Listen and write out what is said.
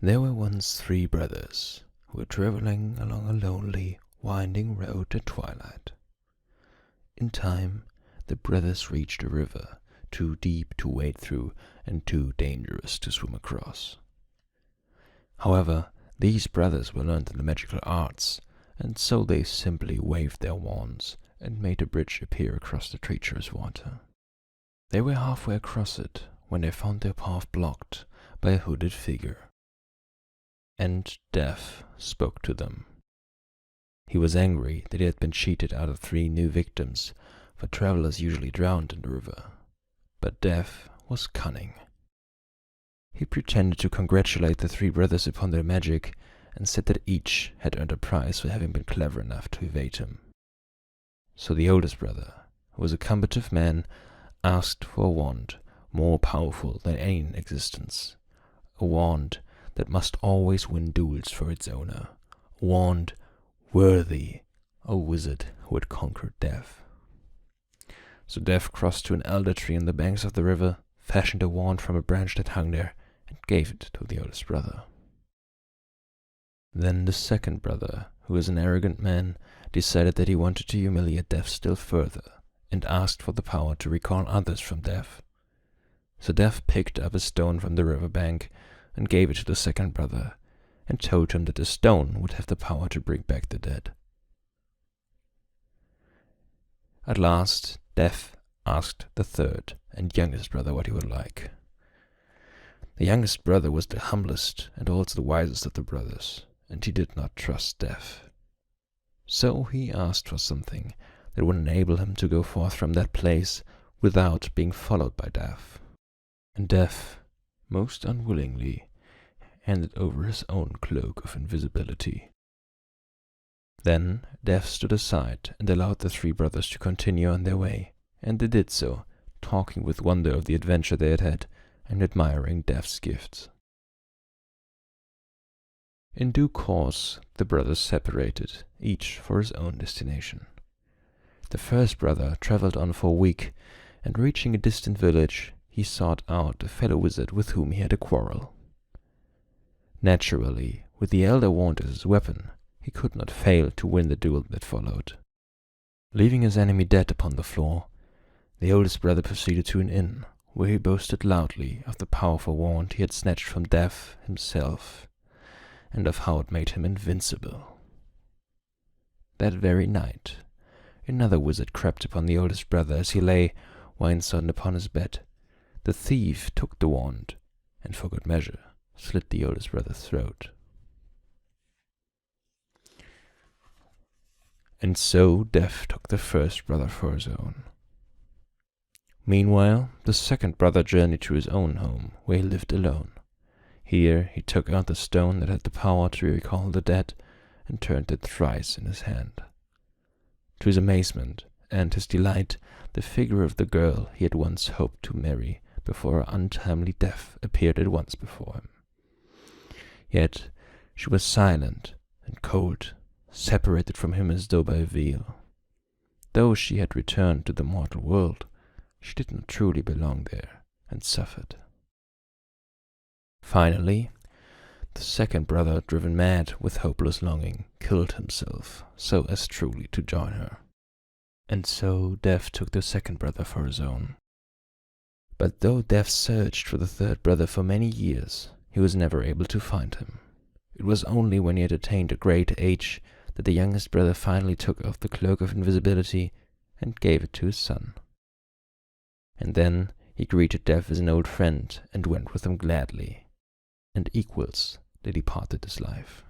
There were once 3 brothers who were traveling along a lonely, winding road at twilight. In time, the brothers reached a river, too deep to wade through and too dangerous to swim across. However, these brothers were learned in the magical arts, and so they simply waved their wands and made a bridge appear across the treacherous water. They were halfway across it when they found their path blocked by a hooded figure. And Death spoke to them. He was angry that he had been cheated out of 3 new victims, for travelers usually drowned in the river. But Death was cunning. He pretended to congratulate the 3 brothers upon their magic, and said that each had earned a prize for having been clever enough to evade him. So the oldest brother, who was a combative man, asked for a wand more powerful than any in existence, a wand that must always win duels for its owner, a wand worthy a wizard who had conquered death. So Death crossed to an elder tree on the banks of the river, fashioned a wand from a branch that hung there, and gave it to the oldest brother. Then the second brother, who was an arrogant man, decided that he wanted to humiliate Death still further, and asked for the power to recall others from death. So Death picked up a stone from the river bank and gave it to the second brother, and told him that the stone would have the power to bring back the dead. At last, Death asked the third and youngest brother what he would like. The youngest brother was the humblest and also the wisest of the brothers, and he did not trust Death. So he asked for something that would enable him to go forth from that place without being followed by Death. And Death, most unwillingly, handed over his own cloak of invisibility. Then Death stood aside and allowed the 3 brothers to continue on their way, and they did so, talking with wonder of the adventure they had had, and admiring Death's gifts. In due course, the brothers separated, each for his own destination. The first brother traveled on for a week, and reaching a distant village, he sought out a fellow wizard with whom he had a quarrel. Naturally, with the elder wand as his weapon, he could not fail to win the duel that followed. Leaving his enemy dead upon the floor, the oldest brother proceeded to an inn, where he boasted loudly of the powerful wand he had snatched from Death himself, and of how it made him invincible. That very night, another wizard crept upon the oldest brother as he lay, wine-sodden upon his bed. The thief took the wand, and for good measure slit the oldest brother's throat. And so Death took the first brother for his own. Meanwhile, the second brother journeyed to his own home, where he lived alone. Here he took out the stone that had the power to recall the dead, and turned it thrice in his hand. To his amazement and his delight, the figure of the girl he had once hoped to marry before her untimely death appeared at once before him. Yet she was silent and cold, separated from him as though by a veil. Though she had returned to the mortal world, she did not truly belong there, and suffered. Finally, the second brother, driven mad with hopeless longing, killed himself so as truly to join her. And so Death took the second brother for his own. But though Death searched for the third brother for many years, he was never able to find him. It was only when he had attained a great age that the youngest brother finally took off the cloak of invisibility and gave it to his son. And then he greeted Death as an old friend and went with him gladly, and equals they departed this life.